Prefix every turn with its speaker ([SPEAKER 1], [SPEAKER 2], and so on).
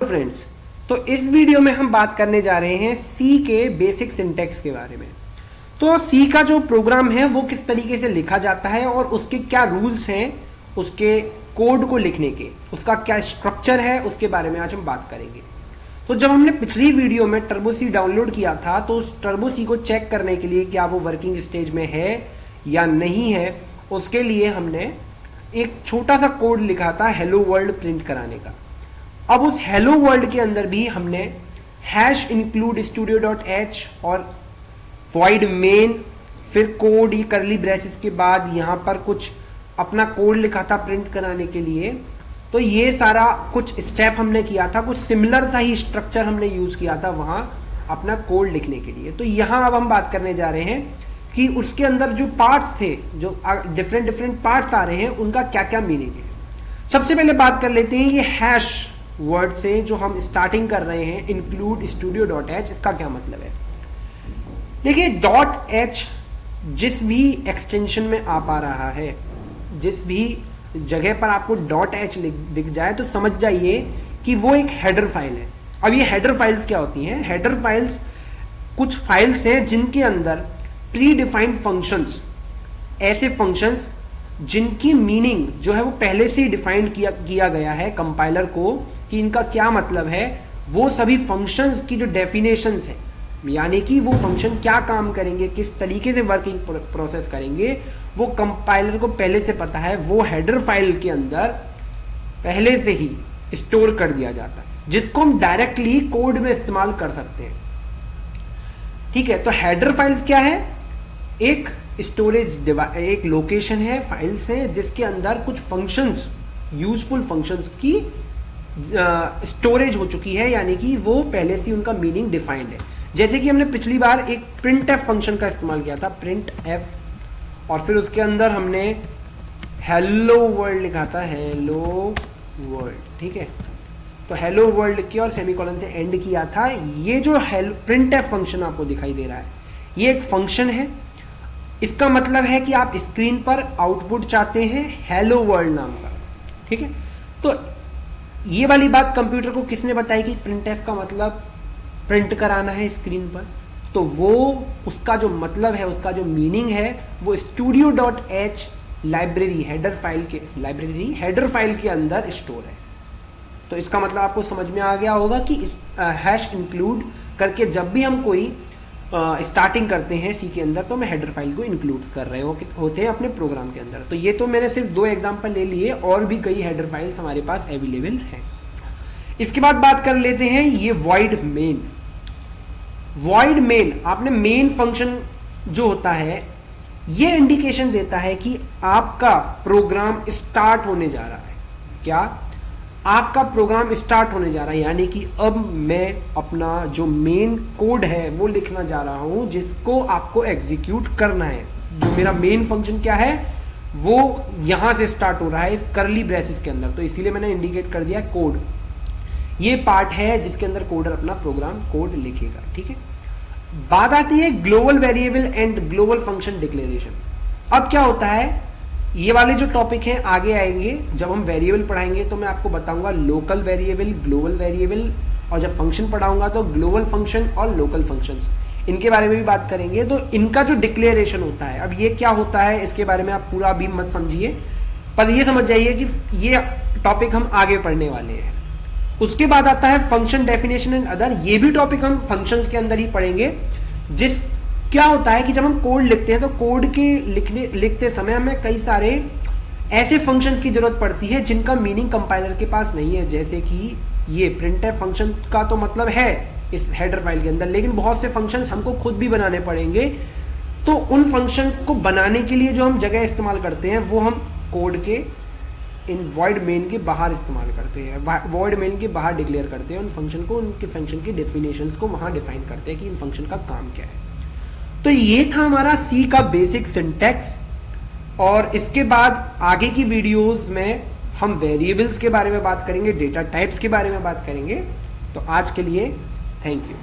[SPEAKER 1] Friends, तो इस video में हम बात करने जा रहे हैं सी के बेसिक सिंटैक्स के बारे में। तो सी का जो प्रोग्राम है वो किस तरीके से लिखा जाता है और उसके क्या रूल्स हैं, उसके कोड को लिखने के, उसका क्या स्ट्रक्चर है, उसके बारे में आज हम बात करेंगे। तो जब हमने पिछली वीडियो में टर्बो सी डाउनलोड किया था तो उस टर्बो सी को चेक करने के लिए क्या वो वर्किंग स्टेज में है या नहीं है, उसके लिए हमने एक छोटा सा कोड लिखा था हेलो वर्ल्ड प्रिंट कराने का। अब उस हेलो वर्ल्ड के अंदर भी हमने hash include studio dot H और वॉइड मेन, फिर कोड ये करली ब्रेसेस के बाद यहां पर कुछ अपना कोड लिखा था प्रिंट कराने के लिए। तो ये सारा कुछ स्टेप हमने किया था, कुछ सिमिलर सा ही स्ट्रक्चर हमने यूज किया था वहां अपना कोड लिखने के लिए। तो यहां अब हम बात करने जा रहे हैं कि उसके अंदर जो पार्ट्स थे, जो डिफरेंट पार्ट्स आ रहे हैं, उनका क्या क्या मीनिंग है। सबसे पहले बात कर लेते हैं ये हैश वर्ड से जो हम स्टार्टिंग कर रहे हैं इंक्लूड स्टूडियो डॉट एच, इसका क्या मतलब है। देखिए डॉट एच जिस भी एक्सटेंशन में आ पा रहा है, जिस भी जगह पर आपको डॉट एच दिख जाए तो समझ जाइए कि वो एक हेडर फाइल है। अब ये हेडर फाइल्स क्या होती हैं? हेडर फाइल्स कुछ फाइल्स हैं जिनके अंदर प्री डिफाइंड फंक्शंस, ऐसे फंक्शंस जिनकी मीनिंग जो है वो पहले से ही डिफाइन किया गया है कंपाइलर को कि इनका क्या मतलब है, वो सभी फंक्शंस की जो डेफिनेशंस है, यानी कि वो फंक्शन क्या काम करेंगे, किस तरीके से वर्किंग प्रोसेस करेंगे, वो कंपाइलर को पहले से पता है। वो हेडर फाइल के अंदर पहले से ही स्टोर कर दिया जाता है, जिसको हम डायरेक्टली कोड में इस्तेमाल कर सकते हैं। ठीक है, तो हेडर फाइल्स क्या है? एक स्टोरेज एक लोकेशन है, फाइल्स है जिसके अंदर कुछ फंक्शंस, यूजफुल फंक्शंस की स्टोरेज हो चुकी है, यानी कि वो पहले से उनका मीनिंग डिफाइंड है। जैसे कि हमने पिछली बार एक प्रिंट एफ फंक्शन का इस्तेमाल किया था, प्रिंट एफ, और फिर उसके अंदर हमने हेलो वर्ल्ड लिखा था, हेलो वर्ल्ड। ठीक है, तो हेलो वर्ल्ड के और सेमीकोलन से एंड किया था। ये जो प्रिंट एफ फंक्शन आपको दिखाई दे रहा है, ये एक फंक्शन है। इसका मतलब है कि आप स्क्रीन पर आउटपुट चाहते हैं हेलो वर्ल्ड नाम का। ठीक है, तो ये वाली बात कंप्यूटर को किसने बताई कि प्रिंट एफ का मतलब प्रिंट कराना है स्क्रीन पर? तो वो उसका जो मतलब है, उसका जो मीनिंग है, वो studio dot H library header file के अंदर स्टोर है। तो इसका मतलब आपको समझ में आ गया होगा कि हैश इंक्लूड करके जब भी हम कोई स्टार्टिंग करते हैं सी के अंदर, तो मैं हेडर फाइल को इंक्लूड कर रहे होते हैं अपने प्रोग्राम के अंदर। तो ये तो मैंने सिर्फ 2 एग्जांपल ले लिए, और भी कई हेडर फाइल्स हमारे पास अवेलेबल हैं। इसके बाद बात कर लेते हैं ये वॉइड मेन। वॉइड मेन, आपने मेन फंक्शन जो होता है ये इंडिकेशन देता है कि आपका प्रोग्राम स्टार्ट होने जा रहा है। क्या? आपका प्रोग्राम स्टार्ट होने जा रहा है, यानी कि अब मैं अपना जो मेन कोड है वो लिखना जा रहा हूं, जिसको आपको एग्जीक्यूट करना है। जो मेरा मेन फंक्शन क्या है वो यहां से स्टार्ट हो रहा है इस करली ब्रेसेस के अंदर, तो इसीलिए मैंने इंडिकेट कर दिया कोड। ये पार्ट है जिसके अंदर कोडर अपना प्रोग्राम कोड लिखेगा। ठीक है, बात आती है global variable and global function declaration. अब क्या होता है, ये वाले जो टॉपिक हैं आगे आएंगे, जब हम वेरिएबल पढ़ाएंगे तो मैं आपको बताऊंगा लोकल वेरिएबल, ग्लोबल वेरिएबल, और जब फंक्शन पढ़ाऊंगा तो ग्लोबल फंक्शन और लोकल फंक्शंस, इनके बारे में भी बात करेंगे। तो इनका जो डिक्लेरेशन होता है, अब ये क्या होता है इसके बारे में आप पूरा भी मत समझिए, पर ये समझ जाइए कि ये टॉपिक हम आगे पढ़ने वाले हैं। उसके बाद आता है फंक्शन डेफिनेशन एंड अदर। ये भी टॉपिक हम फंक्शंस के अंदर ही पढ़ेंगे। क्या होता है कि जब हम कोड लिखते हैं तो कोड के लिखते समय हमें कई सारे ऐसे फंक्शंस की जरूरत पड़ती है जिनका मीनिंग कंपाइलर के पास नहीं है। जैसे कि ये प्रिंटफ फंक्शन का तो मतलब है इस हेडर फाइल के अंदर, लेकिन बहुत से फंक्शंस हमको खुद भी बनाने पड़ेंगे। तो उन फंक्शंस को बनाने के लिए जो हम जगह इस्तेमाल करते हैं वो हम कोड के इन वॉइड मेन के बाहर इस्तेमाल करते हैं, वॉइड मेन के बाहर डिक्लेयर करते हैं उन फंक्शन को, उनके फंक्शन की डेफिनेशंस को वहां डिफाइन करते हैं कि इन फंक्शन का काम क्या है। तो ये था हमारा सी का बेसिक सिंटैक्स, और इसके बाद आगे की वीडियोस में हम वेरिएबल्स के बारे में बात करेंगे, डेटा टाइप्स के बारे में बात करेंगे। तो आज के लिए थैंक यू।